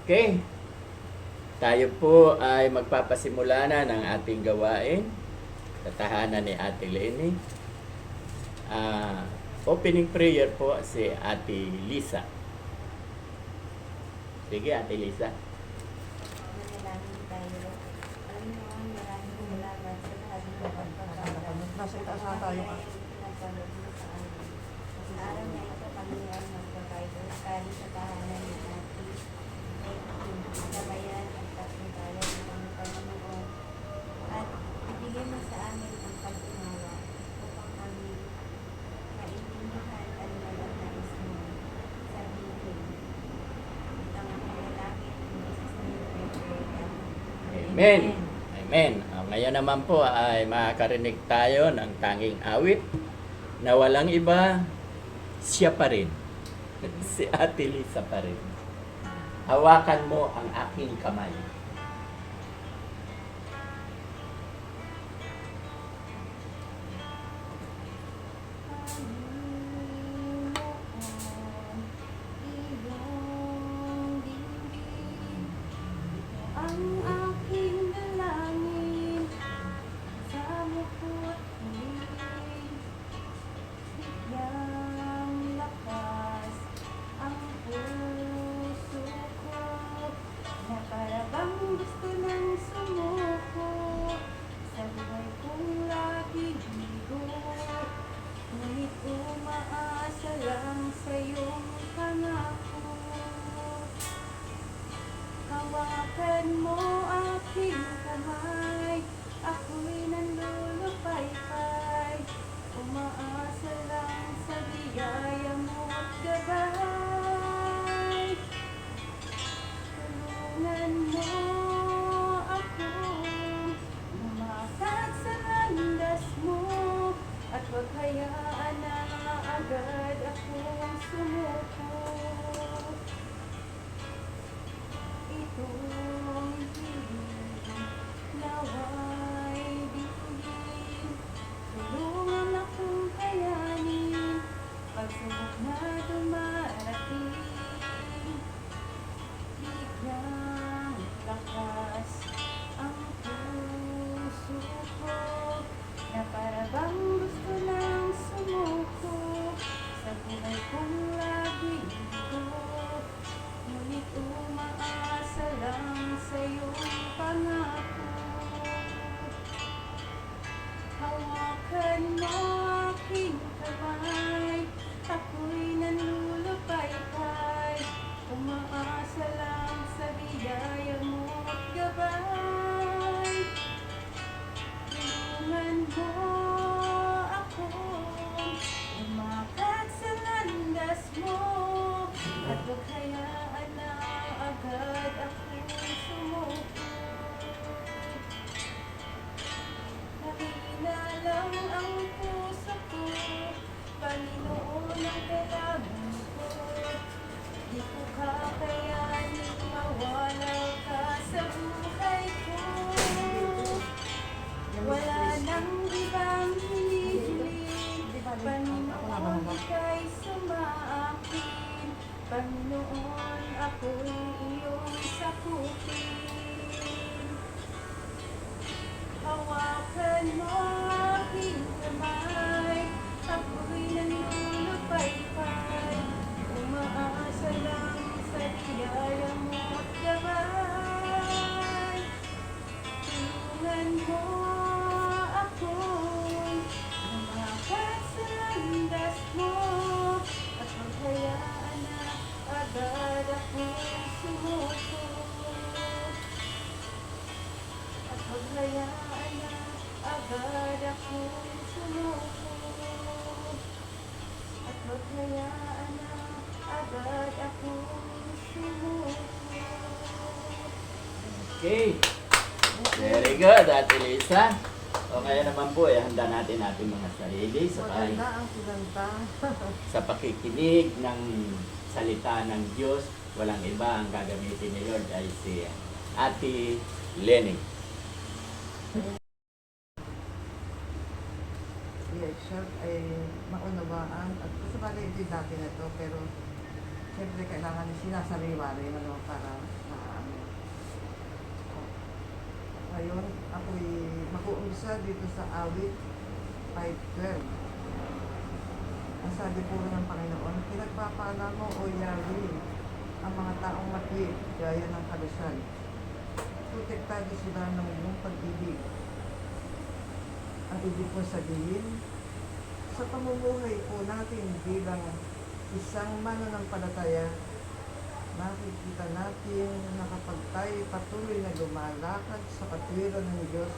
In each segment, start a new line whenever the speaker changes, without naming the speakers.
Okay, tayo po ay magpapasimula na ng ating gawain sa tahanan ni Ate Lenny. Opening prayer po si Ate Lisa. Sige, Ate Lisa.
Manalangin tayo. Panginoon, maraming salamat sa lahat ng pagpapalala.
Nasa itaas na tayo.
Pinapalog mo sa amin. Sa araw na ito, Panginoon, magpapay ko kali sa tahanan ni Ate. Sabayan at pagpuntalan ng mga Panginoon. At ibigay mo sa amin ang pag-unawa upang kami maintindihan ang mga nais mo sabihin. Ito ang panalangin ng Jesus name.
Amen. Amen. Ngayon naman po ay makakarinig tayo ng tanging awit na walang iba, siya pa rin. Si Ate Lisa pa rin. Hawakan mo ang aking kamay.
Ang aking dalangin sa muko't hiling, bigyang lakas ang puso ko, na parabang gusto ng sumuko sa buhay kong laging bigo. Ngunit umaasa lang sa iyong pangako. Hawakan mo aking kamay, ako'y nanlulupaypay. Umaasa lang sa biyaya mo't gabay. Tulungan mo akong lumakad sa landas mo, at huwag hayaan na agad akong sumuko. Itong hiling nawa'y dinggin, tulungan akong kayanin pagsubok na dumarating. Biglang lakas ang puso ko, na parabang gusto nang sumuko sa buhay kong laging bigo. Ngunit umaasa lang sa iyong pangako. Hawakan mo aking kamay, ako'y nanlulupaypay. Umaasa lang sa biyaya mo't gabay. Tulungan mo akong lumakad sa landas mo, at huwag hayaan na agad akong sumuko. Mahina lang ang puso ko, Panginoon ang kailangan ko. Di ko kakayanin mawala ka sa buhay ko. Wala nang ibang hinihiling, Panginoon, ika'y sumaakin. Panginoon, ako'y iyong sakupin. Hawakan mo aking kamay, ako'y nanlulupaypay. Umaasa lang sa biyaya mo't gabay. Tulungan mo akong lumakad sa landas mo, at huwag hayaan na agad akong sumuko. At huwag hayaan na agad akong sumuko. At huwag hayaan na agad akong sumuko.
Okay. Very good, Ate Lisa. O kaya naman po, handa natin ating mga sarili sa,
Maganda ang sinanta.
sa pakikinig ng salita ng Diyos. Walang iba ang gagamitin ni Lord ay si Ate Lenny.
Yes, sure, ay maunawaan. At sa bagay din natin ito, pero siyempre kailangan sinasariwa rin para Ngayon, ako'y mag-uumpisa dito sa awit 5:12. Ang sabi po ng Panginoon, pinagpapala mo, O Yahweh, ang mga taong matwid, gaya ng kalusal. Protektado sila ng iyong pag-ibig. Ang ibig ko sabihin, sa pamumuhay po natin bilang isang mananampalataya, nakikita natin na kapag tayo patuloy na lumalakad sa katwiran ng Diyos,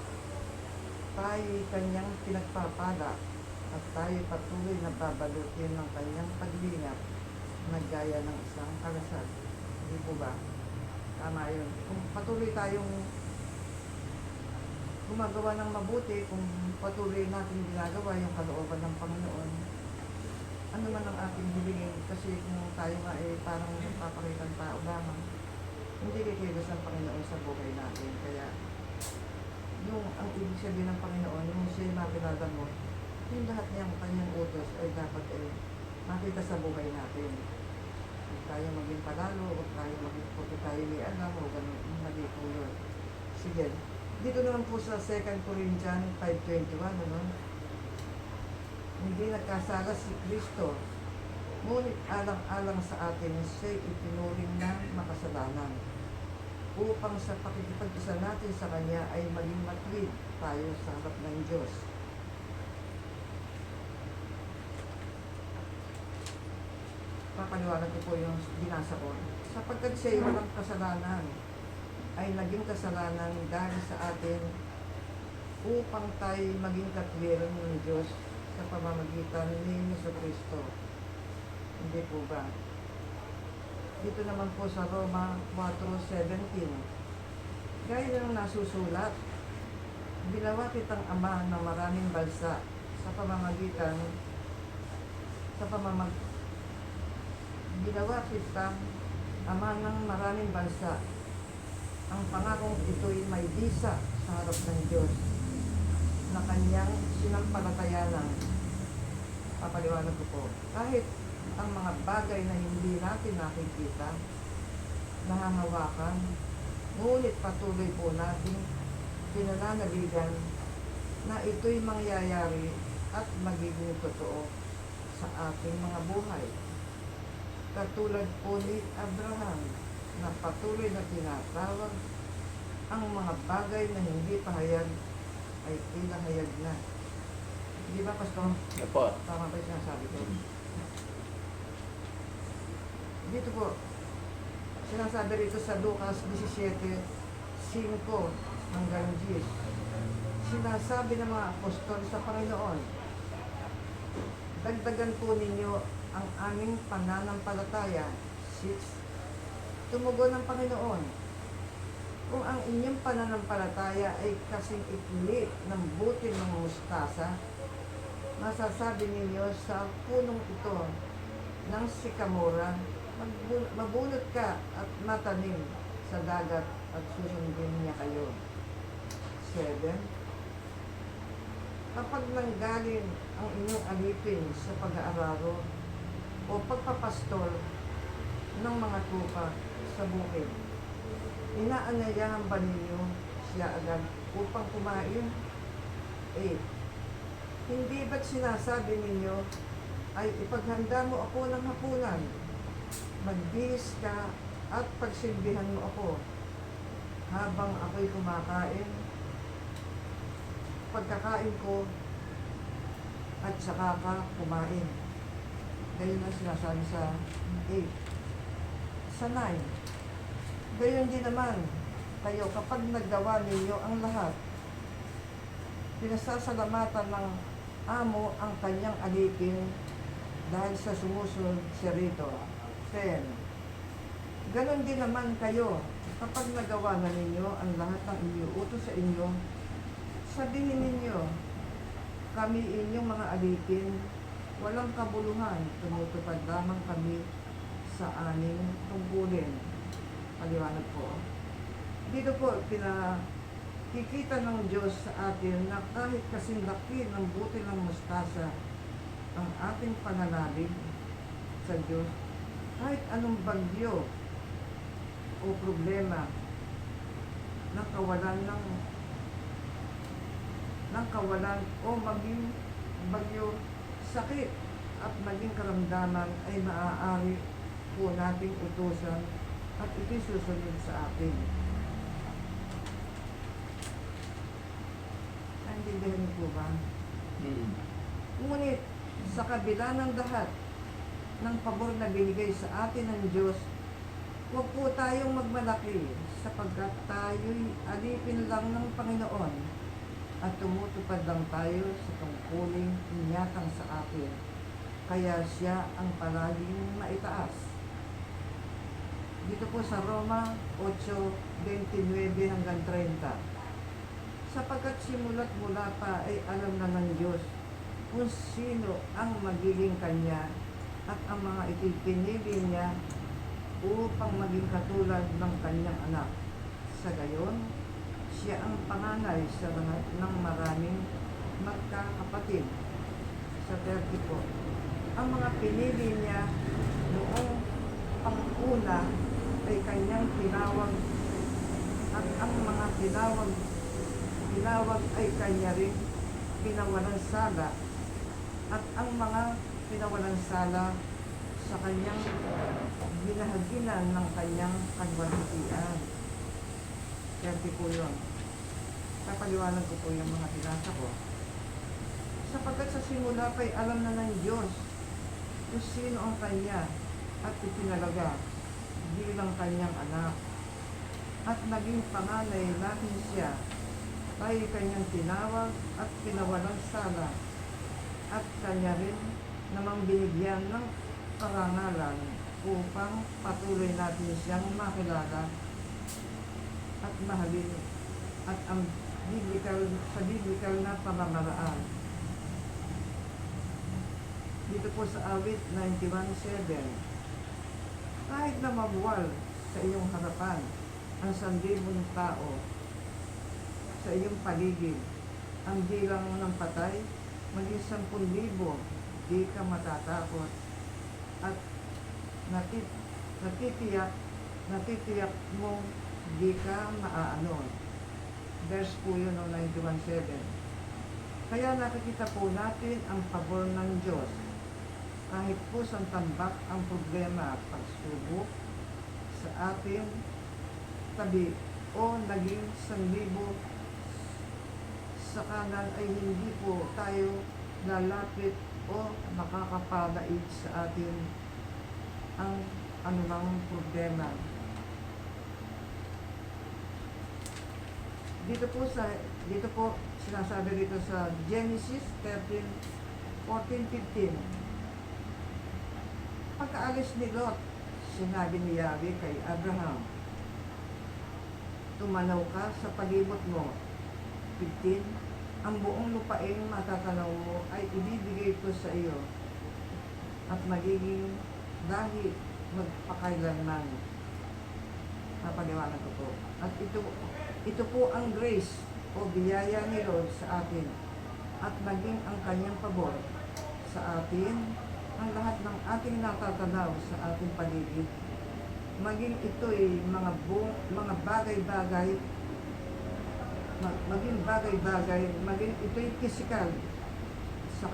tayo kanyang pinagpapala at tayo patuloy na babalutin ng kanyang paglingap na gaya ng isang kalasal. Hindi po ba? Tama yun. Kung patuloy tayong gumagawa ng mabuti, kung patuloy natin ginagawa yung kalooban ng Panginoon, ano man ang ating hilingin, kasi kung tayo nga parang nagpapakitang tao lamang, hindi kikilos ang Panginoon sa buhay natin. Kaya, yung ang ibig sabihin ng Panginoon, yung siya'y makilala mo, yung lahat niyang kanyang utos ay dapat makita sa buhay natin. Huwag tayo maging palalo, huwag tayo maging porque tayo may alam, o ganun, mali po yun. Sige, dito naman po sa 2 Corinthians 5:21, ano? Hindi nagkasala si Kristo, ngunit alang-alang sa atin siya'y itinuring na makasalanan, upang sa pakikipag-isa natin sa Kanya ay maging matwid tayo sa harap ng Diyos. Papaliwanag ko po yung binasa ko. Sapagkat siya'y walang kasalanan, ay naging kasalanan dahil sa atin upang tayo maging katwiran ng Diyos sa pamamagitan ni Jesucristo. Hindi po ba? Dito naman po sa Roma 4:17, gaya ng nasusulat, ginawa kitang ama ng maraming bansa sa pamamagitan ginawa kitang ama ng maraming bansa. Ang pangakong ito'y may bisa sa harap ng Diyos na kanyang sinampalatayanan. Papaliwanag ko po, kahit ang mga bagay na hindi natin nakikita, nahahawakan, ngunit patuloy po natin pinananaligan na ito'y mangyayari at magiging totoo sa ating mga buhay. Katulad po ni Abraham na patuloy na tinatawag ang mga bagay na hindi pahayag ay pinahayag na. Di ba, Pastor?
Opo.
Tama ba yung sinasabi ko? Dito po, sinasabi rito sa Lucas 17:5 hanggang 10. Sinasabi ng mga apostol sa Panginoon, dagdagan po ninyo ang aming pananampalataya. 6. Tumugon ng Panginoon, kung ang inyong pananampalataya ay kasing ikli ng butil ng mustasa, masasabi ninyo sa punong ito ng sikamora, mabunot ka at matanim sa dagat at susundin niya kayo. 7. Kapag nanggaling ang inyong alipin sa pag-aararo o pagpapastol ng mga tupa sa bukid, inaanyayahan ba ninyo siya agad upang kumain? 8. Hindi ba't sinasabi ninyo ay ipaghanda mo ako ng hapunan, magbihis ka at pagsilbihan mo ako habang ako'y kumakain? Pagkakain ko at saka ka kumain. Gayon ang sinasabi sa 8. Sa 9, gayon din naman kayo kapag naggawa ninyo ang lahat. Pinasasalamatan ng amo ang kanyang alipin dahil sa sumusunod siya rito. 10. Ganon din naman kayo kapag nagawa na ninyo ang lahat ng iniuutos sa inyo, sabihin ninyo, kami inyong mga alipin, walang kabuluhan, tumutupad lamang kami sa aming tungkulin. Paliwanag po. Dito po, pinakikita ng Diyos sa atin na kahit kasing laki ng butil ng mustasa ang ating pananalig sa Diyos, kahit anong bagyo o problema na kawalan ng ng kawalan o maging bagyo, sakit at maging karamdaman ay maaari po nating utusan at ito'y susunod sa atin. Naintindihan niyo po ba?
Mm.
Ngunit sa kabila ng lahat ng pabor na binigay sa atin ng Diyos, huwag po tayong magmalaki sapagkat tayo'y alipin lang ng Panginoon at tumutupad lang tayo sa tungkuling inyatang sa atin. Kaya siya ang palaging maitaas. Dito po sa Roma 8:29 hanggang 30. Sapagkat simula't mula pa ay alam na ng Diyos kung sino ang magiging kanya at ang mga ipinili niya upang maging katulad ng kanyang anak. Sa gayon, siya ang panganay sa lahat ng maraming magkakapatid. Sa 30 po, ang mga pinili niya noong panguna ay kanyang tinawag at ang mga tinawag ay kanya rin pinawalang sala at ang mga pinawalang sala sa kanyang ginahaginan ng kanyang kanwalhatian. 30 po yun. Papaliwanag ko po yung mga binasa ko. Sapagkat sa simula pa'y alam na ng Diyos kung sino ang kanya at ipinalaga bilang kanyang anak at naging panganay natin siya, tayo kanyang tinawag at pinawalang sala at kanya rin namang binigyan ng parangalan upang patuloy natin siyang makilala at mahalin at ang biblical na pamamaraan. Dito po sa awit 91:7, kahit na mabuwal sa iyong harapan ang 1,000 tao sa iyong paligid, ang bilang ng patay maging 10,000, di ka matatakot at natitiyak mo di ka maaanon. Verse po yun ng 91:7. Kaya nakikita po natin ang pabor ng Diyos. Kahit po sa tambak ang problema at pagsubok sa atin tabi o naging 1,000 sa kanan ay hindi po tayo lalapit o makakapadaig sa atin ang anumang problema. Dito po sinasabi dito sa Genesis 13:14-15. Pagkaalis ni Lot, sinabi ni Yahweh kay Abraham, tumanaw ka sa palibot mo. 15, ang buong lupaing matatanaw mo ay ibibigay ko sa iyo at magiging dahil magpakailanman. Napaliwanag ko po. At ito po ang grace o biyaya ni Lord sa atin at maging ang kanyang pabor sa atin ang lahat ng ating natatanaw sa ating paligid. Maging ito'y mga bagay-bagay, maging ito'y physical sa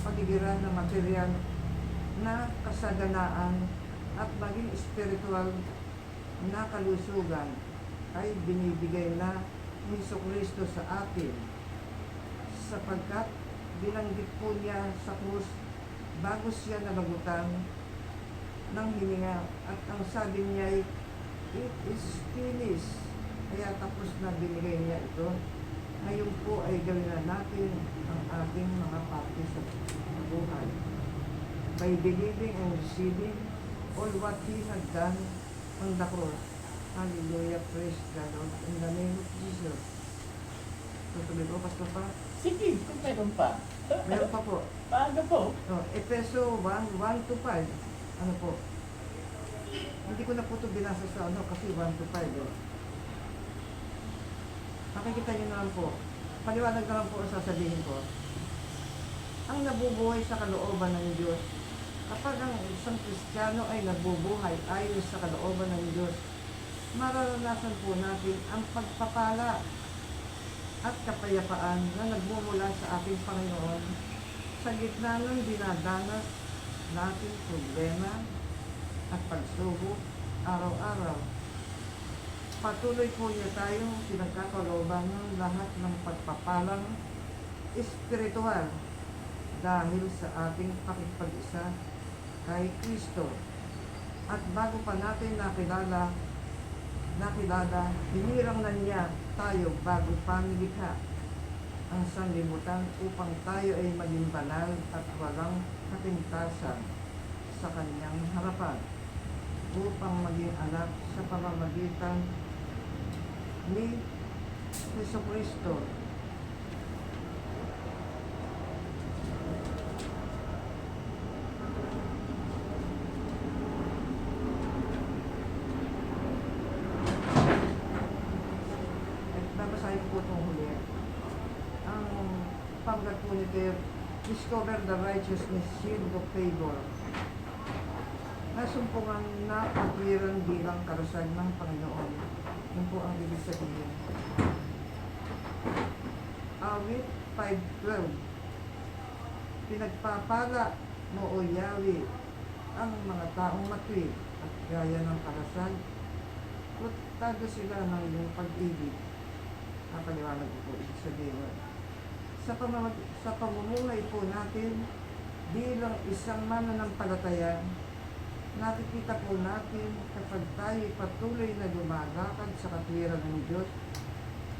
kapaligiran ng material na kasaganaan at maging spiritual na kalusugan ay binibigay na ni Jesucristo sa atin sapagkat binanggit po niya sa krus bago siya nalagutan ng hininga at ang sabi niya ay it is finished. Kaya tapos na binigay niya ito. Ngayon po ay gawin na natin ang ating mga parte sa buhay. By believing and receiving all what He had done on the cross. Hallelujah, praise the Lord. In the name of Jesus. Tutuloy ko, Pastor pa?
Sige, kung meron pa.
Meron pa po.
Paano po?
Efeso 1:1-5. Ano po? Hindi ko na po ito binasa sa kasi 1-5. Makikita nyo na lang po. Paliwanag na lang po ang sasabihin ko. Ang nabubuhay sa kalooban ng Diyos. Kapag ang isang Kristiyano ay nabubuhay ayon sa kalooban ng Diyos, mararanasan po natin ang pagpapala at kapayapaan na nagmumula sa ating Panginoon sa gitna ng dinadanas nating problema at pagsubok araw-araw. Patuloy po niya tayong pinagkakalooban ng lahat ng pagpapalang espiritual dahil sa ating pakikipag-isa kay Kristo. At bago pa natin nakilala, hinirang na niya tayo bago pa nilikha ang sanlibutan upang tayo ay maging banal at walang kapintasan sa kanyang harapan, upang maging anak sa pamamagitan ni Jesucristo. Babasahin po itong huli. Ang panggat po nito, discover the righteousness shield of favor. Nasumpungan na pagwiran bilang karusag ng Panginoon. Yun po ang ibig sabihin. Awit 5:12. Pinagpapala mo o Yahweh ang mga taong matuwid at gaya ng karasag. Protado sila ng iyong pag-ibig. Napaliwanag ko po ibig sabihin. Sa pamumuhay po natin bilang isang mananampalataya, nakikita po natin kapag tayo patuloy na lumalakad sa katwiran ng Diyos,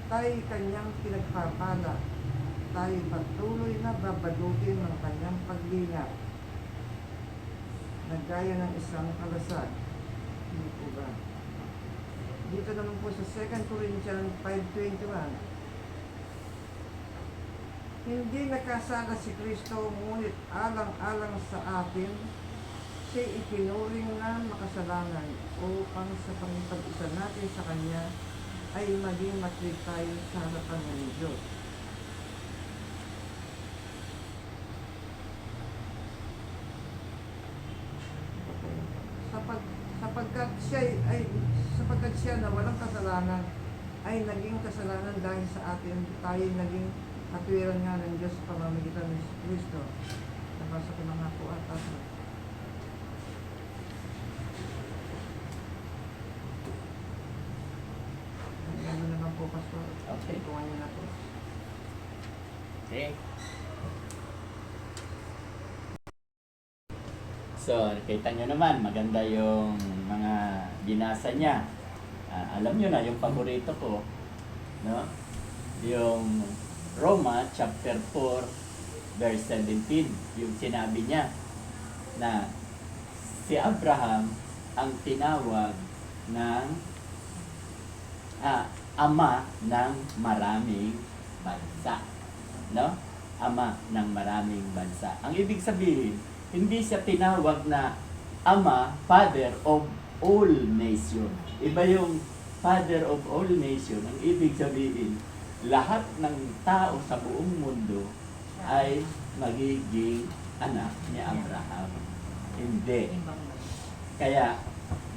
tayo kanyang pinagpapala, tayo patuloy na babalutin ng kanyang paglingap, na gaya ng isang kalasag. Hindi po ba? Dito naman po sa 2 Corinthians 5:21, hindi nakasala si Kristo, ngunit alang-alang sa atin, siya ikinuring na makasalanan upang sa pangipag-isa natin sa Kanya ay maging matuwid tayo sa harapan ng Diyos. Sapagkat siya na walang kasalanan ay naging kasalanan dahil sa atin, tayo naging katwiran nga ng Diyos sa pamamagitan ng Kristo. Nabasa ko na nga po at ano naman po, Pastor?
Okay.
Kuha niyo na po.
Okay. So, nakita nyo naman, maganda yung mga binasa niya. Alam nyo na, yung paborito ko, no? Yung Roma chapter 4, verse 17, yung sinabi niya na si Abraham ang tinawag ng ama ng maraming bansa. No? Ama ng maraming bansa. Ang ibig sabihin, hindi siya tinawag na ama, father of all nation. Iba yung father of all nation. Ang ibig sabihin, lahat ng tao sa buong mundo ay magiging anak ni Abraham. Hindi. Kaya,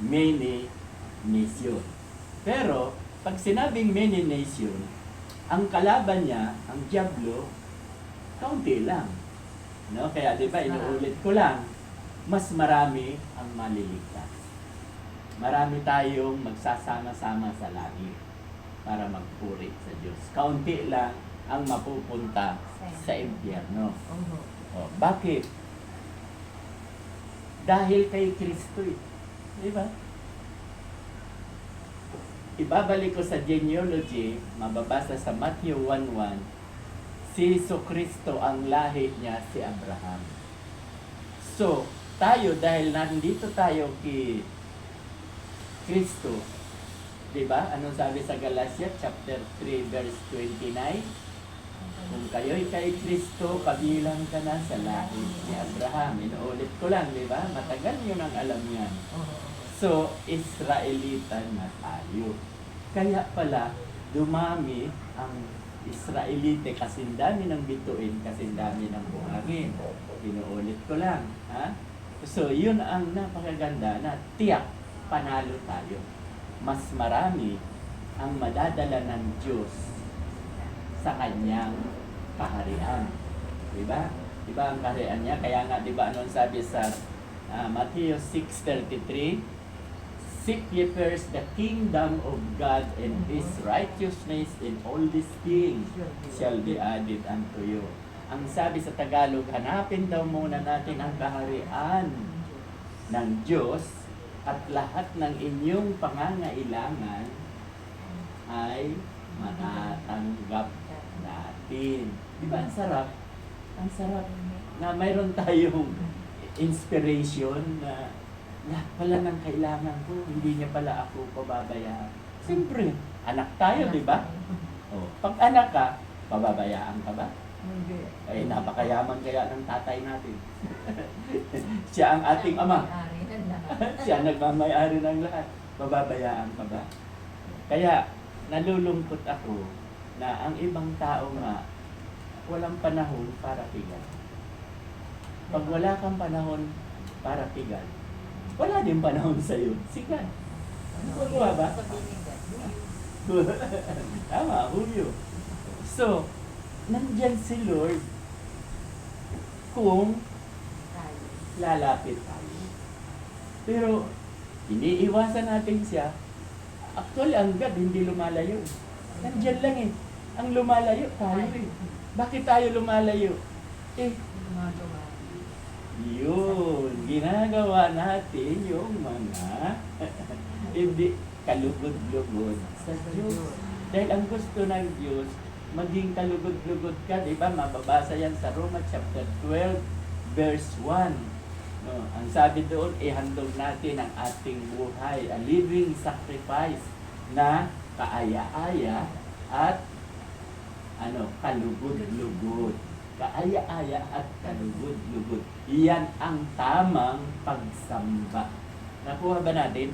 many nation. Pero, pag sinabing many nation, ang kalaban niya, ang Diablo, kaunti lang. No? Kaya di ba, inuulit ko lang, mas marami ang maliligtas. Marami tayong magsasama-sama sa langit para magpuri sa Diyos. Kaunti lang ang mapupunta sa impyerno. O, bakit? Dahil kay Kristo eh. Di ba? Ibabalik ko sa genealogy, mababasa sa Matthew 1:1, si Jesucristo ang lahi niya si Abraham. So, tayo dahil nandito tayo kay Kristo, 'di ba? Anong sabi sa Galatia chapter 3 verse 29? Kung kayo'y kay Kristo, kabilang ka na sa lahi ni Abraham. Inuulit ko lang, 'di ba? Matagal niyo nang alam 'yan. So, Israelita na tayo. Kaya pala, dumami ang Israelite kasi dami ng bituin, kasi dami ng buhangin. Inuulit ko lang. Ha? So, yun ang napakaganda na tiyak, panalo tayo. mas marami ang madadala ng Diyos sa kanyang kaharian. Diba? Diba ang kaharian niya? Kaya nga, diba, ano sabi sa Matthew 6:33, "Seek ye first the kingdom of God and His righteousness, and all these things shall be added unto you." Ang sabi sa Tagalog, hanapin daw muna natin ang kaharian ng Diyos at lahat ng inyong pangangailangan ay matatanggap natin. Di ba ang sarap? Ang sarap na mayroon tayong inspiration na lahat pala ng kailangan ko, hindi niya pala ako pababayaan. Siyempre, anak tayo, di ba? O, pag anak ka, pababayaan ka ba?
Hindi.
Ay, napakayaman kaya ng tatay natin. Siya ang ating ama. Siya nagmamayari ng lahat. Pababayaan ka ba? Kaya, nalulungkot ako na ang ibang tao nga, walang panahon para pigal. Pag wala kang panahon para pigal, wala din panahon sa'yo. Sigal. Magawa ba? Tama, Julio. So, nandyan si Lord kung lalapit tayo. Pero, iniiwasan natin siya. Actually, ang God hindi lumalayo. Nandyan lang eh. Ang lumalayo, tayo eh. Bakit tayo lumalayo? Eh, yun, ginagawa natin yung mga hindi kalugod-lugod sa Diyos. Dahil ang gusto ng Diyos, maging kalugod-lugod ka, di ba? Mababasa yan sa Roma chapter 12, verse 1. No, ang sabi doon, ihandog natin ang ating buhay, a living sacrifice na kaaya-aya at kalugod-lugod. Kaaya-aya at kalugod-lugod. Iyan ang tamang pagsamba. Nakuha ba natin?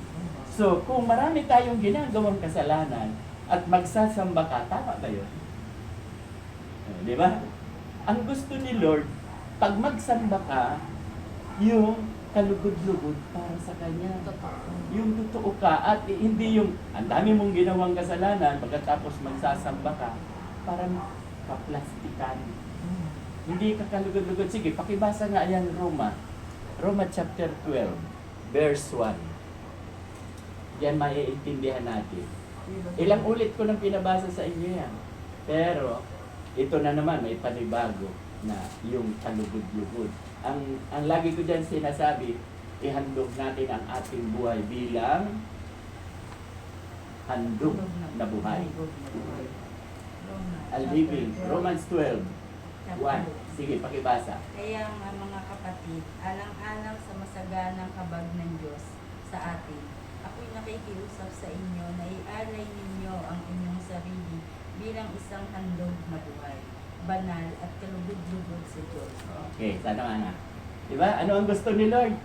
So, kung marami tayong ginagawang kasalanan at magsasamba ka, tama ba yun? Di ba? Ang gusto ni Lord, pag magsamba ka, yung kalugod-lugod para sa Kanya. Yung totoo ka at hindi yung ang dami mong ginawang kasalanan pagkatapos magsasamba ka, parang kaplastikan. Hindi ka kalugod-lugod. Sige, pakibasa nga yan Roma. Roma chapter 12, verse 1. Yan maiintindihan natin. Ilang ulit ko nang pinabasa sa inyo yan. Pero, ito na naman, may panibago na yung kalugod-lugod. Ang lagi ko dyan sinasabi, ihandog natin ang ating buhay bilang handog na buhay. A living. Romans 12, 1. Sige, pakibasa.
Kaya nga mga kapatid, alang-alang sa masaganang habag ng Diyos sa atin, ako'y nakikiusap sa inyo na ialay ninyo ang inyong sarili bilang isang handog na buhay, banal at kalugod-lugod sa Diyos.
Okay, sana nga na. Diba? Ano ang gusto ni Lord?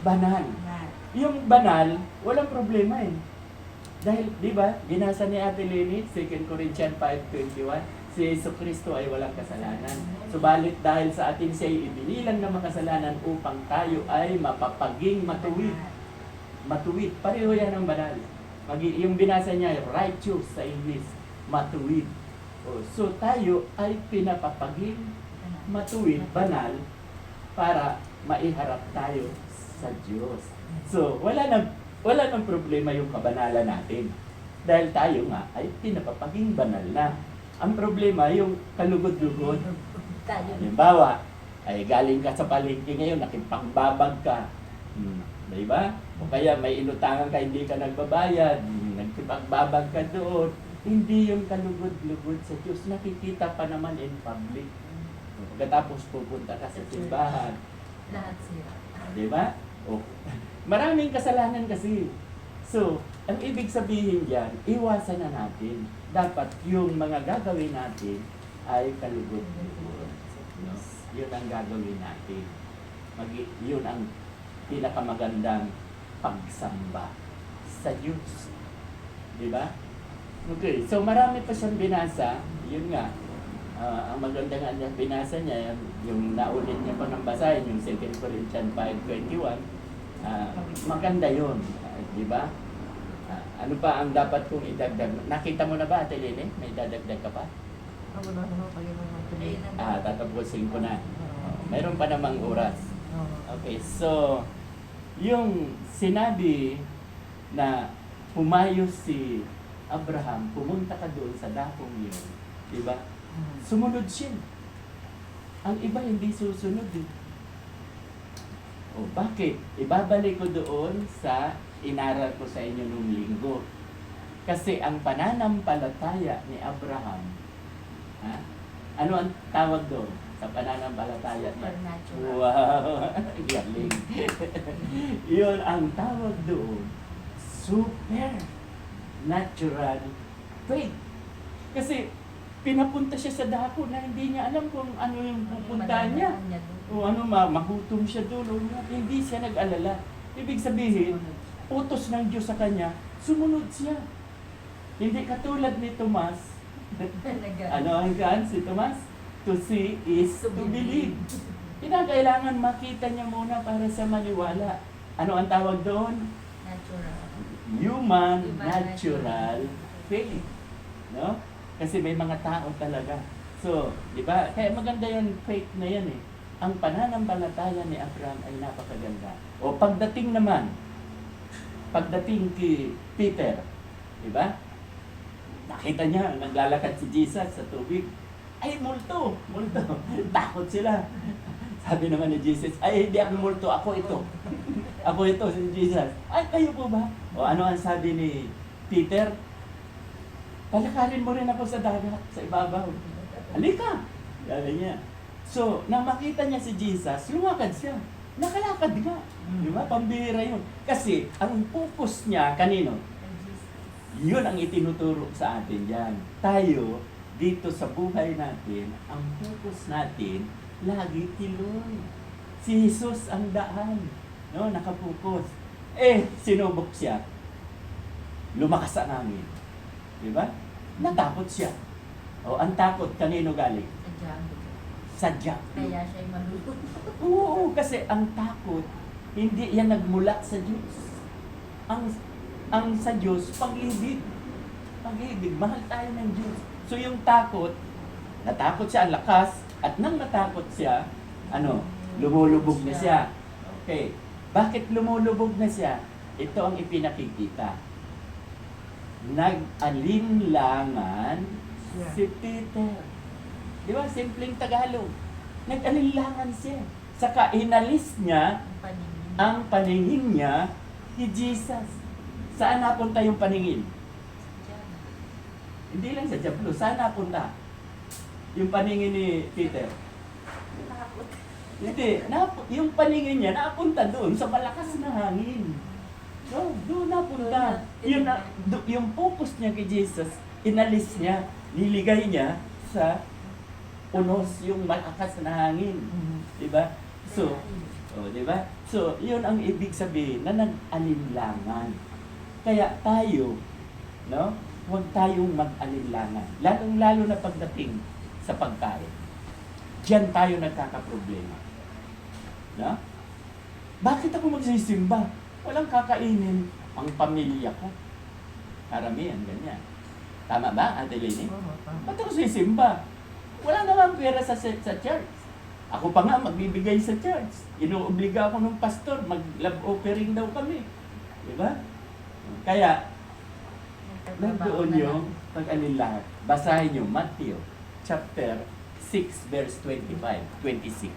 Banal.
Banal.
Yung banal, walang problema eh. Dahil, di ba, binasa ni Ate Lenny, 2 Corinthians 5:21, si Jesucristo ay walang kasalanan. Subalit dahil sa atin siya ibinilang na makasalanan upang tayo ay mapapaging matuwid. Matuwid, pareho yan ang banal. Yung binasa niya, righteous sa English, matuwid. So tayo ay pinapapaging matuwid, banal, para maiharap tayo sa Diyos. So, wala nang problema yung kabanalan natin. Dahil tayo nga ay pinapapaging banal na. Ang problema yung kalugod-lugod. Halimbawa, ay galing ka sa palengke ngayon, nakipagbabag ka. Diba? O kaya may inutangan ka, hindi ka nagbabayad, nagkipagbabag ka doon. Hindi yung kalugod-lugod sa Diyos. Nakikita pa naman in public. Pagkatapos pupunta ka sa simbahan.
Lahat sila.
Diba? O, maraming kasalanan kasi. So, ang ibig sabihin dyan, iwasan na natin. Dapat yung mga gagawin natin ay kalugod-lugod. No? Yun ang gagawin natin. Yun ang pinakamagandang pagsamba sa Diyos. Diba? Okay, so marami pa siyang binasa. Yun nga, ang maganda nga niya, binasa niya, yung naulit niya pa ng basahin, yung 2 Corinthians 5:21, maganda yun. Diba? Ano pa ang dapat kong idagdag? Nakita mo na ba, Ate Lene? May dadagdag ka pa?
Ako na, kayo naman.
Ayun na ba?
Tatapusin ko na. Mayroon pa namang oras. Okay, so, yung sinabi na pumayos si Abraham, pumunta ka doon sa dakong yun. Diba? Sumunod siya. Ang iba hindi susunod eh. O bakit? Ibabalik ko doon sa inaral ko sa inyo nung linggo. Kasi ang pananampalataya ni Abraham, ano ang tawag doon sa pananampalataya niya?
Supernatural.
Wow! Galing. Yun ang tawag doon. Supernatural faith. Kasi pinapunta siya sa dako na hindi niya alam kung ano yung pupuntahan niya. O ano, magutom siya doon. O, hindi siya nag-alala. Ibig sabihin, utos ng Diyos sa kanya, sumunod siya. Hindi katulad ni Tomas. Ano ang kan si Tomas? To see is to believe. Kinakailangan makita niya muna para sa maniwala. Ano ang tawag doon?
Natural.
Human natural faith. No? Kasi may mga tao talaga. So, di ba? Kaya maganda yung faith na yan eh. Ang pananampalataya ni Abraham ay napakaganda. O pagdating kay Peter, di ba? Nakita niya, naglalakad si Jesus sa tubig. Ay, multo! Takot sila. Sabi naman ni Jesus, ay, hindi ako multo, ako ito. Ako ito, si Jesus. Ay, kayo po ba? O ano ang sabi ni Peter? Palakarin mo rin ako sa dagat, sa ibabaw. Halika! Sabi niya. So, nang makita niya si Jesus, lumakad siya. Nakalakad nga. Di ba? Pambihira yun. Kasi, ang focus niya, kanino? Yun ang itinuturo sa atin yan. Tayo, dito sa buhay natin, ang focus natin, lagi tiloy. Si Jesus ang daan. No? Nakapokus. Sinubok siya. Lumakas ang hangin. Diba? Natakot siya. O, ang takot, kanino galing? Sadya.
Kaya siya'y malulog.
Oo, kasi ang takot, hindi yan nagmula sa Diyos. Ang sa Diyos, pag-ibig. Pag-ibig, mahal tayo ng Diyos. So yung takot, natakot siya, ang lakas, at nang natakot siya, lumulubog na siya. Okay. Bakit lumulubog na siya? Ito ang ipinakikita. Nag-alinlangan si Peter. Di ba? Simpleng Tagalog. Nag-alinlangan siya. Saka inalis niya ang paningin niya kay Jesus. Saan napunta yung paningin? Hindi lang sa Diablo. Saan napunta? Yung paningin ni Peter. Hindi. Yung paningin niya napunta doon sa malakas na hangin. So, doon napunta. Yung focus niya kay Jesus, inalis niya, niligay niya sa unos, yung malakas na hangin. Diba? So, diba? So, yun ang ibig sabihin na nag-alinlangan. Kaya tayo, no? Huwag tayong mag-alinlangan. Lalong-lalo na pagdating sa pagkain. Diyan tayo nagkakaproblema. No? Bakit ako magsisimba? Walang kakainin ang pamilya ko. Karamihan, ganyan. Tama ba, Ate Lene? Ba't ako sisimba? Wala naman pera sa church. Ako pa nga magbibigay sa church. Inuobliga ako ng pastor, mag-love offering daw kami. Diba? Kaya, nandoon yung pag-alinlangan. Basahin nyo, Matthew chapter 6 verse 26.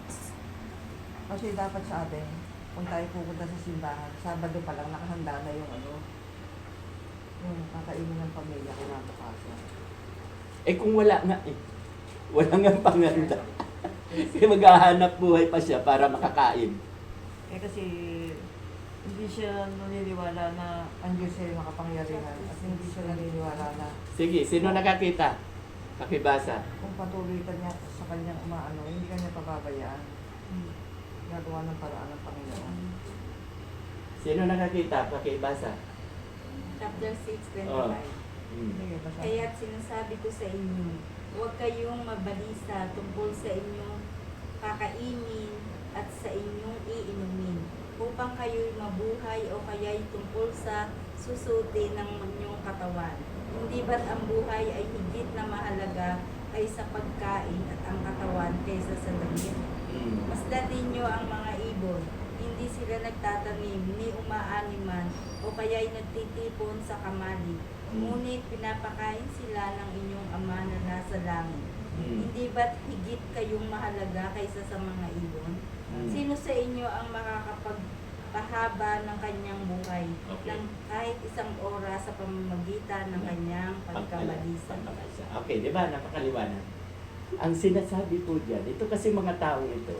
Kasi dapat sa atin, kung tayo pupunta sa simbahan, Sabado pa lang nakahanda na yung yung kakainin ng pamilya kinabukasan.
Kung wala nga wala nga panganda. Kaya maghahanap buhay pa siya para makakain.
Kasi hindi siya naniniwala na ang Diyos ay makapangyarihan at hindi siya naniniwala na
Sige, sino nakakita? Pakibasa.
kung patuloy ka niya sa kanyang hindi ka niya pababayaan. Gagawa ng paraan ng Panginoon.
Sino nakakita? Pakibasa.
Chapter 6:25.
Oh.
Sige, basta.
Kaya't sinasabi ko sa inyo, huwag kayong mabalisa tungkol sa inyong kakainin at sa inyong iinumin, upang kayo'y mabuhay o kaya'y tungkol sa susuti ng inyong katawan. Hindi ba't ang buhay ay higit na mahalaga ay sa pagkain at ang katawan kaysa sa damit? Masdan ninyo ang mga ibon. Hindi sila nagtatanim ni umaaniman o kaya'y nagtitipon sa kamali. Ngunit pinapakain sila ng inyong ama na nasa langit. Hindi ba't higit kayong mahalaga kaysa sa mga ibon? Sino sa inyo ang makakapagpahaba ng kanyang buhay
Okay.
ng kahit isang oras sa pamamagitan ng kanyang pagkabalisa?
Okay, di ba? Napakaliwanag. Ang sinasabi po dyan, ito kasi mga taong ito,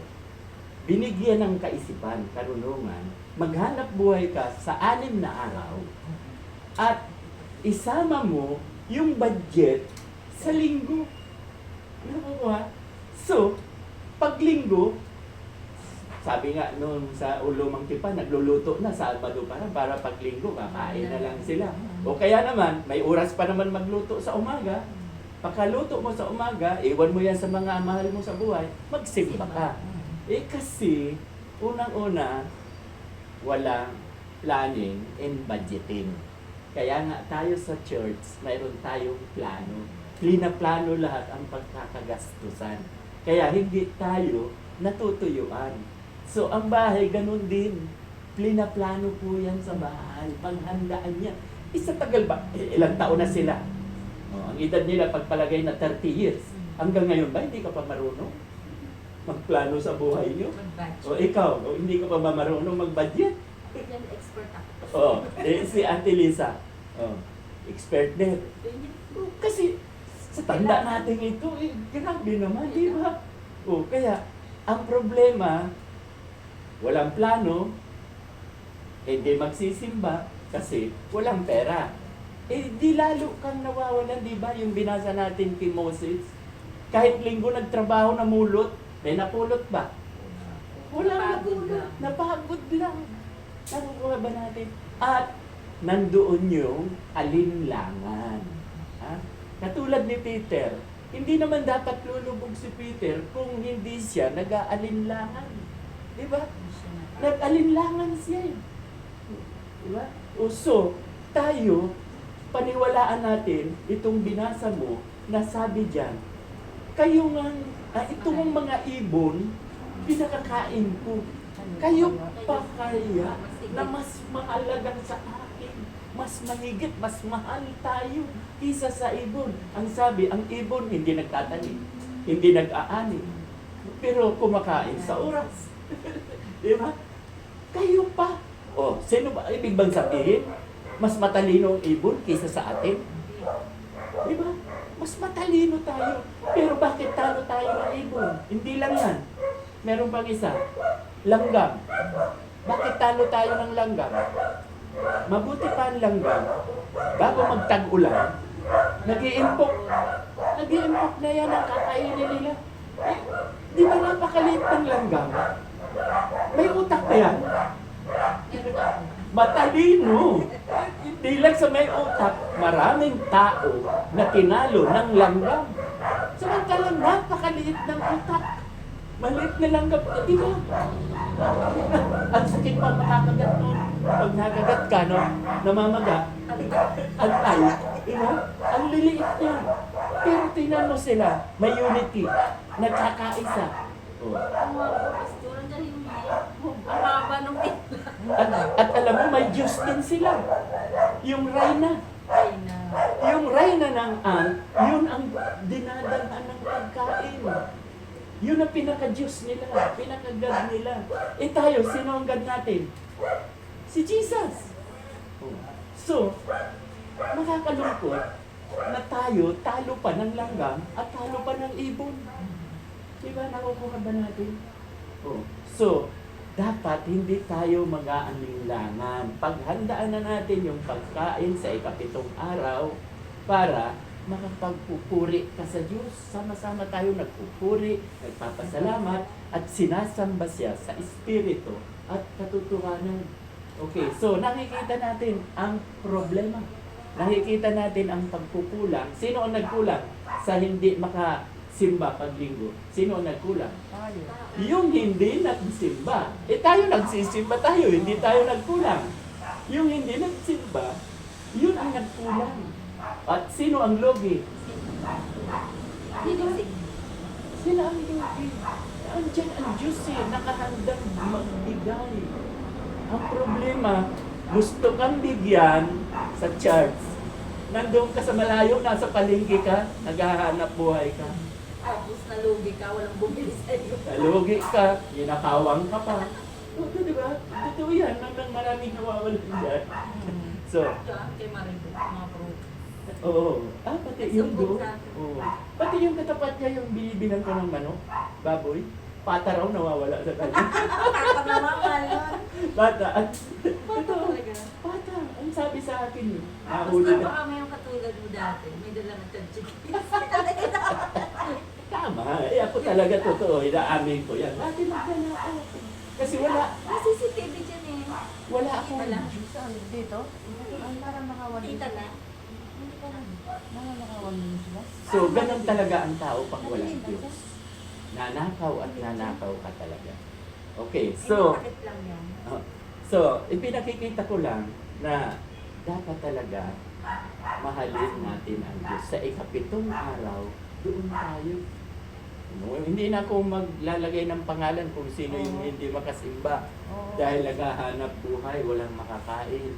binigyan ng kaisipan, karunungan, maghanap buhay ka sa 6 na araw at isama mo yung budget sa linggo. Nakukuha? So, pag linggo, sabi nga noon sa Ulumang Tipan, nagluluto na Sabado para pag linggo, kakain na lang sila. O kaya naman, may oras pa naman magluto sa umaga. Pagkaluto mo sa umaga, iwan mo yan sa mga mahal mo sa buhay, magsimba ka. Eh kasi, unang-una, walang planning and budgeting. Kaya nga tayo sa church, mayroon tayong plano. Plano lahat ang pagkakagastusan. Kaya hindi tayo natutuyuan. So, ang bahay, ganun din. Plano po yan sa bahay. Paghandaan niya. Isa tagal ba? Ilang taon na sila? Ang edad nila, pagpalagay na 30 years. Hanggang ngayon ba, hindi ka pa marunong magplano sa buhay niyo?
Mag-budget.
O ikaw, hindi ka pa ba marunong mag-budget?
Yan, expert ako.
Si Auntie Lisa. Expert din. Kasi sa tanda natin ito, grabe naman, di ba? Kaya, ang problema, walang plano, hindi magsisimba kasi walang pera. Di lalo kang nawawalan, di ba? Yung binasa natin kay Moses, kahit linggo nagtrabaho na mulot, may napulot ba? Wala napulot. Napagod lang. Nakukuha ba natin? At nandoon yung alinlangan. Ha? Katulad ni Peter, hindi naman dapat lulubog si Peter kung hindi siya nag-aalinlangan. Di ba? Nag-alinlangan siya. Di ba? So, tayo, paniwalaan natin itong binasa mo na sabi dyan, kayo nga, itong mga ibon, pinakakain ko. Kayo pa kaya na mas mahalagang sa akin, mas mahigit, mas mahal tayo kisa sa ibon. Ang sabi, ang ibon hindi nagtatanim, hindi nag-aani, pero kumakain sa oras. Di ba? Kayo pa. Sino ba? Ibig bang sabihin, mas matalino ang ibon kisa sa atin? Di ba? Mas matalino tayo. Pero bakit talo tayo ng ibon? Hindi lang yan. Meron pang isa. Langgam. Bakit talo tayo ng langgam? Mabuti pa ang langgam. Bago magtag-ulan, nag-iimpok. Nag-iimpok na yan ang kakainin nila. Di ba napakaliit ng langgam? May utak na yan. Matalino. Hindi lang sa may utak, maraming tao na tinalo ng langgam. Samantalang napakaliit ng utak. Maliit na langgam. Di ba? Ang sakit pa makakagat nun. Pag nakagat ka, no? Namamaga. Antay. Di ba? Ang liliit niya. Pero tingnan mo sila. May unity. Nagkakaisa. At alam mo, may Diyos din sila. Yung Reyna. Yung Reyna ng yun ang dinadalhan ng pagkain. Yun ang pinaka-Diyos nila, pinaka-God nila. Tayo, sino ang God natin? Si Jesus. So, makakalungkot na tayo, talo pa ng langgam at talo pa ng ibon. Diba, nakukuha ba natin? So, dapat hindi tayo mag-aalinlangan. Paghandaan na natin yung pagkain sa ikapitong araw para makapagpupuri ka sa Diyos. Sama-sama tayo nagpupuri, nagpapasalamat, at sinasamba siya sa Espiritu at katotohanan. Okay, so nakikita natin ang problema. Nakikita natin ang pagkukulang. Sino ang nagkulang sa hindi makasimba paglinggo? Sino ang nagkulang?
Tayo.
Yung hindi nagsimba. Tayo nagsisimba tayo, hindi tayo nagkulang. Yung hindi nagsimba, Yun ang nagkulang. At sino ang logi? Sila ang logi. Andiyan ang Diyos nakahandang magbigay. Ang problema, gusto kang bigyan sa church. Nandun ka sa malayo, nasa palengke ka, naghahanap buhay ka.
Tapos nalugi ka, walang bumili sa'yo.
Nalugi ka, ginakawang ka pa. Oo, di ba? Totoo yan, nang maraming nawawalan dyan. So,
Kay Maribo, mga pro.
oo. Pati yung do. Oo. Pati yung katapat niya, yung binibilang ko ng manok, baboy, pata raw nawawala sa kanya.
Kapanamangan.
Bata.
Pata talaga.
Pata. Ang sabi sa akin,
Tapos
nahuli na.
baka may yung katulad mo dati. May dala ng tadjikis.
Tama. Ako talaga totoo. Inaamin ko yan. Dati magdala ako. Kasi wala.
May CCTV dyan eh.
Wala akong
Kita lang.
Saan? Dito? Ang parang nakawali.
Kita na.
Hindi pa lang. Nakawali mo sila.
So, ganun talaga ang tao pag walang Diyos. Nanakaw at nanakaw ka talaga. Okay, so,
Bakit lang yan?
ipinakikita ko lang na dapat talaga mahalin natin ang Diyos. Sa ikapitong araw, doon tayo. No, hindi na ako maglalagay ng pangalan kung sino yung hindi makasimba
Oo.
dahil naghahanap buhay, walang makakain.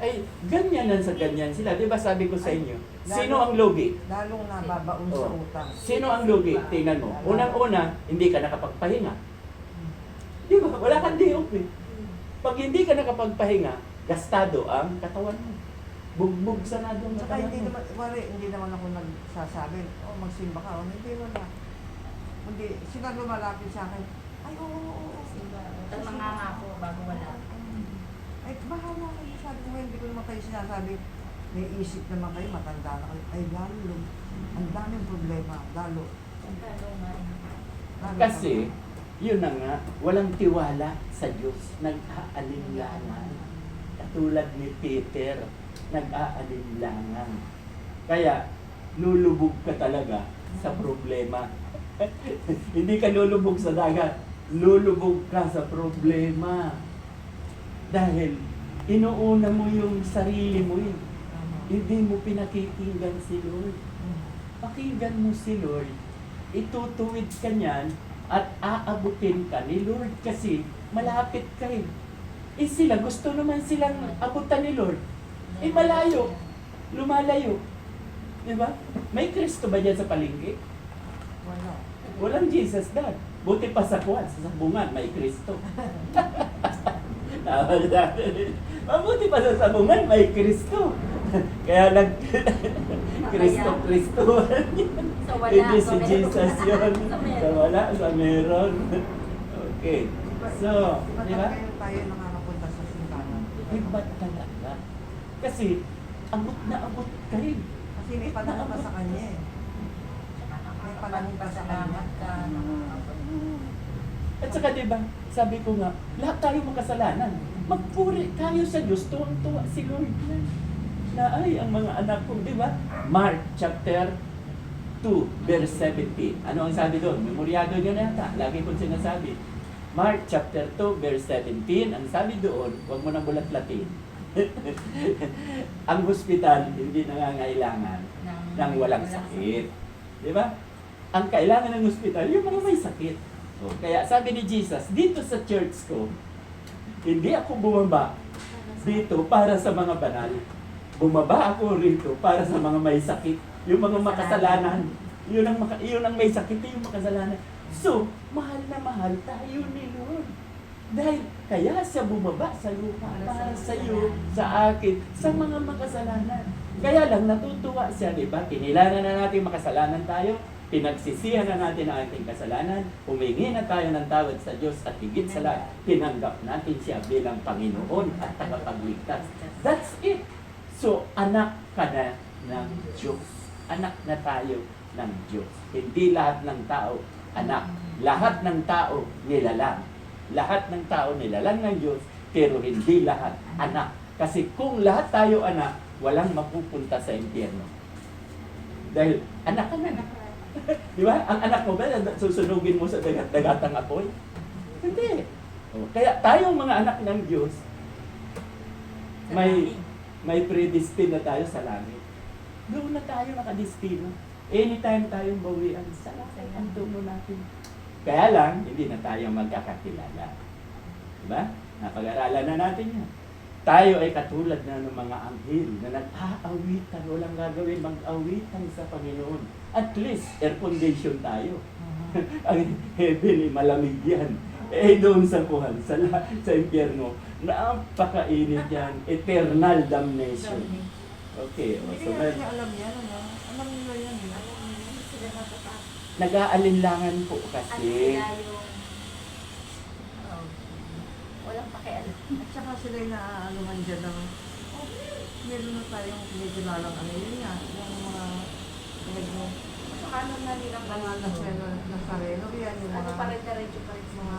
Ay, ganyan sa ganyan sila. Di ba sabi ko sa inyo, sino ang logi?
Lalong nababaon sa
Oo.
utang.
Sino ang lugi? Tingnan mo. Unang-una, hindi ka nakapagpahinga. Di ba? Wala kang day off eh. Pag hindi ka nakapagpahinga, gastado ang katawan mo. Bugbog sanado ang
Saka
katawan mo.
hindi naman ako nagsasabi, magsimba ka. Hindi wala. Hindi, sila lumalapit sa akin. Ay, oo.
At mga ngako bago wala.
Ay, bahala kayo. Sabi ko, hindi ko naman kayo sinasabi. May isip naman kayo, matanda na kayo. Ay, lalo. Ang daming problema. Lalo. Lalo
Kasi, yun na nga, walang tiwala sa Diyos. Nag-aalinlangan. Katulad ni Peter, nag-aalinlangan. Kaya, lulubog ka talaga sa problema. Hindi ka lulubog sa dagat. Lulubog ka sa problema. Dahil, inuuna mo yung sarili mo eh. Hindi mo pinakikinggan si Lord. Pakinggan mo si Lord. Itutuwid ka niyan at aabutin ka ni Lord kasi malapit ka eh. Eh sila, gusto naman silang abutan ni Lord. Eh malayo. Lumalayo. Diba? May Kristo ba dyan sa palengke?
Wala.
Walang Jesus dad. Buti pa sa kuwan, sa sabungan, may Kristo. Mabuti pa sa sabungan, may Kristo. Kaya Kristo.
So wala.
Hindi
so
si
meron.
Jesus yun.
So meron.
Sa wala, sa meron. Okay. So,
Iba
di ba?
talaga tayo nakakapunta sa simbahan.
Iba talaga. Kasi, abot na abot ka rin.
Kasi may panahon pa sa kanya eh. May panahon pa sa kanya.
At saka diba, sabi ko nga, lahat tayo makasalanan. Magpuri tayo sa Diyos, tuwang-tuwa si Lord na ay ang mga anak ko, di ba? Mark chapter 2, verse 17. Ano ang sabi doon? Memoryado nyo na yata. Lagi kong sinasabi. Mark chapter 2, verse 17. Ang sabi doon, huwag mo nang bulat-latin. Ang hospital, hindi nangangailangan ng walang sakit. Di ba? Ang kailangan ng hospital, yung mga may sakit. So, kaya sabi ni Jesus, dito sa church ko, hindi ako bumaba dito para sa mga banal. Bumaba ako rito para sa mga may sakit. Yung mga makasalanan. Yun ang may sakit, yung makasalanan. So, mahal na mahal tayo ni Lord. Dahil kaya siya bumaba sa lupa para sa iyo, sa akin, sa mga makasalanan. Kaya lang natutuwa siya, di ba? Kinilangan na natin makasalanan tayo, pinagsisihan na natin ang ating kasalanan, humingi na tayo ng tawad sa Diyos at higit sa lahat, tinanggap natin siya bilang Panginoon at tagapagligtas. That's it. So, anak ka na ng Diyos. Anak na tayo ng Diyos. Hindi lahat ng tao anak. Lahat ng tao nilalang. Lahat ng tao nilalang ng Diyos, pero hindi lahat anak. Kasi kung lahat tayo anak, walang mapupunta sa impyerno. Dahil anak ka na. Di ba? Ang anak mo ba, susunugin mo sa dagat-dagatang apoy? Hindi. Kaya tayong mga anak ng Diyos, may May predestined na tayo sa langit. Doon na tayo nakadestino. Anytime tayong bawian sa langit ang tungo natin. Kaya lang, hindi na tayo magkakakilala. Diba? Napag-aralan na natin yan. Tayo ay katulad na ng mga anghel na nag-aawitan, walang gagawin, mag-awitan sa Panginoon. At least, air condition tayo. Ang heaven ay malamig yan. Eh doon sa kuhan, sa impyerno, napakainit yan. Eternal damnation. Okay,
Hindi
so
kaya niya alam yan, ano? Alam nila yan. eh.
Alam mo yun, sila natatakot.
nag-aalinlangan po
Ano
kasi.
sila yung... Oh, walang pakialam.
At saka sila yung naaanuhan dyan ng, oh, meron na tayong kinikilalang ano yun nga, yung mga pinag-mo,
So, ano na nilang
mga Nazareno yan, yung
Ano
mga,
pa rin, diretso pa rin
mga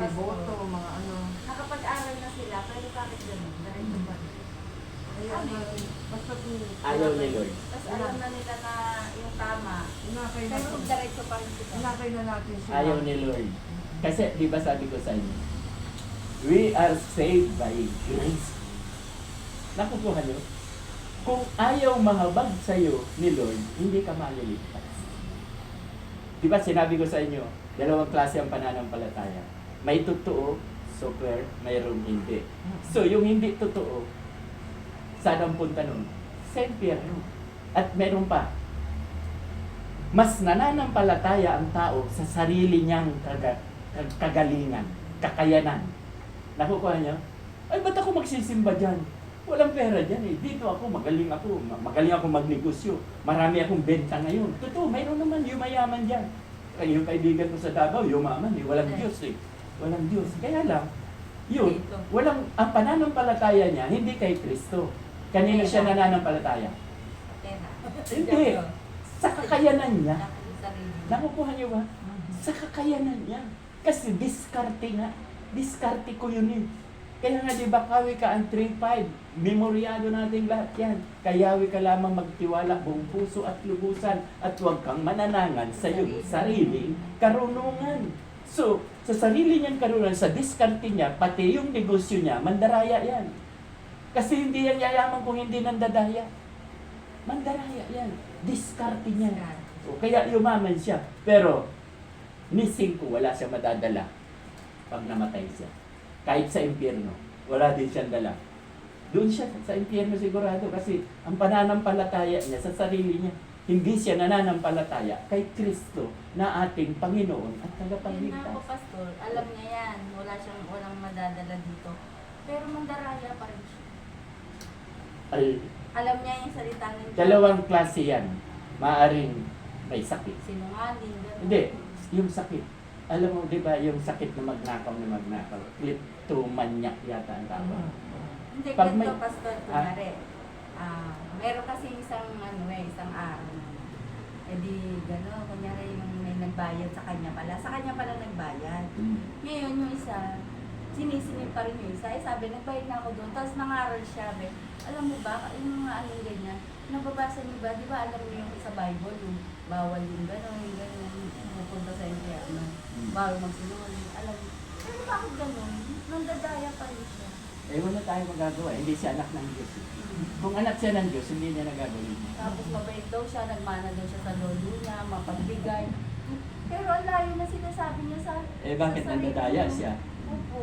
deboto, mga ano.
Nakapag-aral na sila, pero bakit ganun? Diretso pa rin.
Ayan, basta kung
Ayaw ni Lord.
Tapos alam na nila na yung tama.
inakay na,
Pero diretso pa rin sila.
inakay na natin sila.
Ayaw ni Lord. Kasi, di ba sabi ko sa inyo, we are saved by grace. Nakukuha nyo? Kung ayaw mahabag sa'yo ni Lord, hindi ka maliligtas. Di ba sinabi ko sa inyo, dalawang klase ang pananampalataya. May totoo, super, mayroong hindi. So, yung hindi totoo, saan ang punta nun? Sa impyerno. At meron pa, mas nananampalataya ang tao sa sarili niyang kagalingan, kakayanan. Nakukuha niyo? Ay, ba't ako magsisimba dyan? Walang pera dyan eh. Dito ako, magaling ako magnegosyo. Marami akong benta ngayon. Totoo, mayroon naman yumayaman dyan. Ay, yung kaibigan ko sa Davao, yumaman eh. Walang Diyos eh. Walang Diyos. Kaya lang, yun, ang pananampalataya niya, hindi kay Kristo. Kanina siya nananampalataya.
Tena.
Hindi. Sa kakayanan niya.
Sarili.
Nakukuha niyo ba? Sa kakayanan niya. Kasi diskarte nga. Diskarte ko yun eh. Kaya nga di ba kawi ka ang 3-5. Memoryado natin lahat yan. Kayawi ka lamang magtiwala buong puso at lubusan at huwag kang mananangan sa iyong sariling karunungan. So, sa sarili niyang karunungan, sa diskarte niya, pati yung negosyo niya, mandaraya yan. Kasi hindi yan yayaman kung hindi nandadaya. Mandaraya yan. Diskarte niya. So, kaya yumaman siya. Pero, missing ko, wala siya madadala pag namatay siya. Kahit sa impyerno, wala din siyang dala. Doon siya sa impyerno sigurado kasi ang pananampalataya niya sa sarili niya. Hindi siya nananampalataya kay Kristo na ating Panginoon at
Yun nga po,
tagapagligtas.
Pastor. Alam niya yan. Walang madadala dito. Pero mandaraya pa rin siya. Alam niya yung salita ng Diyos.
Dalawang klase yan. Maaring may sakit.
Sinungaling. Ganun.
Hindi, yung sakit. Alam mo, di ba, yung sakit na magnakaw, kleptomaniac yata ang tawag.
Hindi,
Pag
ganito,
may-
Pastor, kunwari. Meron kasi isang araw. E di, gano'n, kunyari yung may nagbayad sa kanya pala nagbayad. Ngayon, yung isa, sinisingil pa rin yung isa. Sabi, nagbayad na ako doon. Tapos nangaral siya, alam mo ba, yung mga anong ganyan, nababasa niyo ba, di ba alam niyo yung sa Bible, yung bawal yung gano'n, pupunta sa impyerno. Bawal magsinungaling. Alam niyo, pero bakit gano'n? Nandadaya pa rin siya.
Eh, wala tayong magagawa. Hindi siya anak ng Diyos. Kung anak siya ng Diyos, hindi niya nagagawin.
Tapos mabait daw siya, nagmana daw siya sa lolo niya, mapagbigay. Pero ang layo na sinasabi niya sa
Bakit
sa sarili
nandadaya
niya.
siya?
Opo.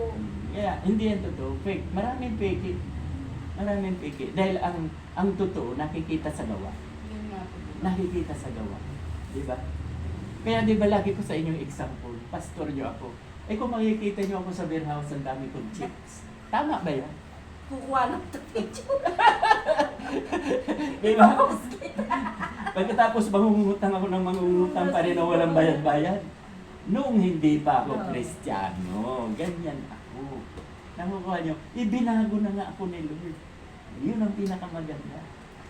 Kaya, hindi yan totoo. Fake. Maraming fake it. Maraming fake it. Dahil ang totoo, nakikita sa gawa.
Yun nga po.
Nakikita sa gawa. Di ba? Kaya di ba lagi ko sa inyong example, pastor niyo ako. Eh kung makikita niyo ako sa warehouse, ang dami kong chicks. Tama ba yan?
Kukuha ng picture.
Di ba? Pagkatapos mangungutang ako ng mangungutang pa rin na walang bayad-bayad. Noong hindi pa ako Kristiyano, ganyan ako. Nakukuha niyo, ibinago na nga ako ni Lord. Yun ang pinakamaganda.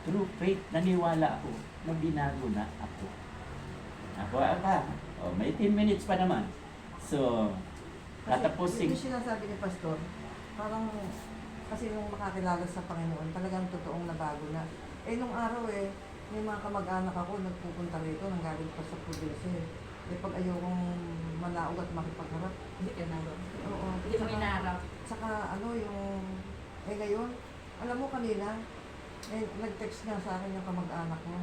Through faith, naniwala ako na binago na ako. Ako pa. May 10 minutes pa naman. So, tatapusin.
Yung sinasabi ni Pastor, parang kasi nung makakilala sa Panginoon, talagang totoong nabago na. Eh nung araw may mga kamag-anak ako nagpupunta rito, nanggaling pa sa probinsya eh. Eh pag ayokong manaog at makipagharap.
Hindi ka na.
Oo.
Hindi mo inarap.
Saka ano yung, ngayon, Alam mo kanina, nag-text nga sa akin yung kamag-anak mo.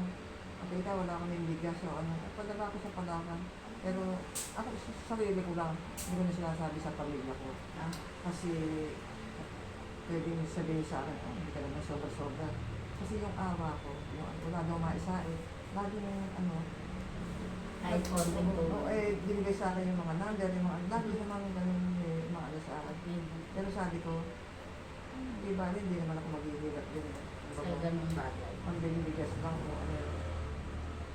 Sabi ka, wala kaming bigas o ano. Padala ko sa palakan. Pero ako sa sarili ko lang, hindi ko na sinasabi sa pamilya ko. Kasi pwedeng sabihin sa akin, oh, hindi ka naman sobra-sobra. Kasi yung awa ko, yung wala daw maisain, lagi yung ano,
Ay, konting
oo, binigay sa akin yung mga number, yung mga, lagi naman ganun mga ano sa akin. Pero sabi ko, di ba, hindi naman ako maghihirap din.
Sa ganung bagay.
Ang bigas lang o ano.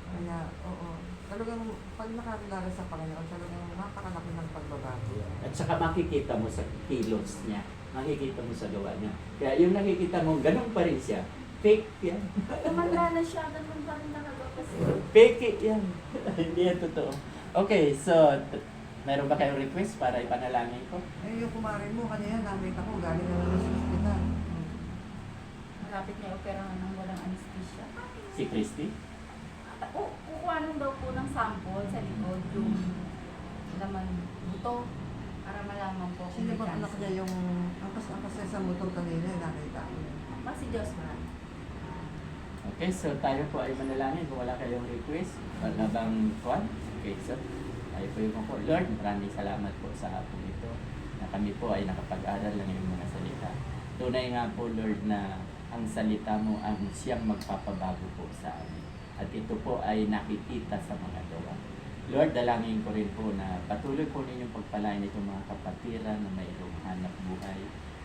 Kaya, oo. Talagang pag nakakilala sa Panginoon, talagang napakalaki ng pagbabago.
At saka makikita mo sa kilos niya. Makikita mo sa gawa niya. Kaya yung nakikita mo, ganun pa rin siya. Fake yan.
Tumanda na siya, ganun pa rin nakagapas.
Fake yan. Hindi yan totoo. Okay, so, meron ba kayong request para ipanalangin ko?
Eh, yung kumarin mo, kanina nakita ko, galing na lang sa hospital.
Malapit niya operahan ng walang anesthesia.
Si Christy?
Kukuhanin daw po ng sample sa likod yung laman buto para malaman po kung
Sino
may
bang anak
cancer.
niya yung, ang kasi sa motor kanina, nakita ko.
Si Josman.
Okay, so tayo po ay manalangin kung wala kayong request. Wala bang kwan? Okay, so tayo po yung po. Lord, maraming salamat po sa hapon ito na kami po ay nakapag-aral ng iyong mga salita. Tunay nga po, Lord, na ang salita mo ang siyang magpapabago po sa amin. At ito po ay nakikita sa mga gawa. Lord, dalangin ko rin po na patuloy po ninyong pagpalain itong mga kapatiran na mayroong hanap buhay.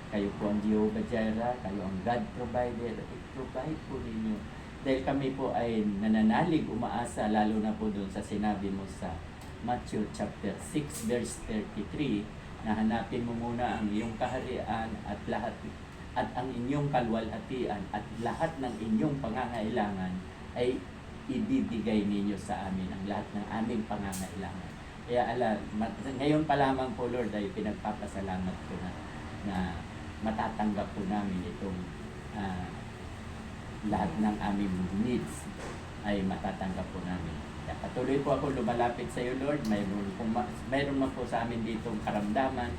Kayo po ang Jehovah Jireh, kayo ang God provider, i-provide po ninyo. Dahil kami po ay nananalig, umaasa, lalo na po doon sa sinabi mo sa Matthew chapter 6 verse 33, na hanapin mo muna ang iyong kaharian at lahat at ang inyong kalwalhatian at lahat ng inyong pangangailangan ay ibibigay ninyo sa amin ang lahat ng aming pangangailangan. Kaya ngayon pa lamang po, Lord, ay pinagpapasalamat ko na matatanggap po namin itong lahat ng aming needs ay matatanggap po namin. Kaya patuloy po ako lumalapit sa iyo, Lord. Mayroon man po sa amin ditong karamdaman.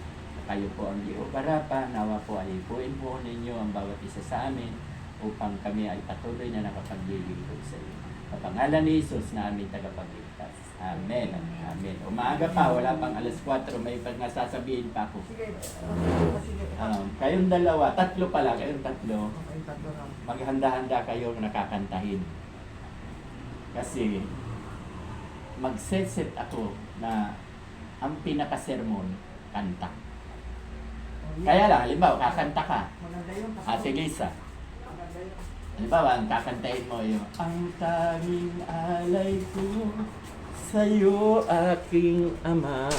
Kayo po ang Jehovah Rapha. Nawa po ay ipuin po ninyo ang bawat isa sa amin upang kami ay patuloy na nakapaglilingkod sa iyo. Sa pangalan ni Jesus na aming tagapagligtas. Amen. Amen. Umaga pa, wala pang alas 4, may sasabihin pa ako.
Sige, sige.
Kayong dalawa, tatlo pala, kayong tatlo,
Okay, tatlo lang.
maghanda-handa kayong nakakantahin. Kasi magse-set ako na ang pinaka-sermon, kanta. Kaya lang, halimbawa, kakanta ka.
Maganda yun.
Ate Lisa,
Maganda yun.
halimbawa, ang kakantahin mo yung ang tanging alay ko sa'yo, aking ama,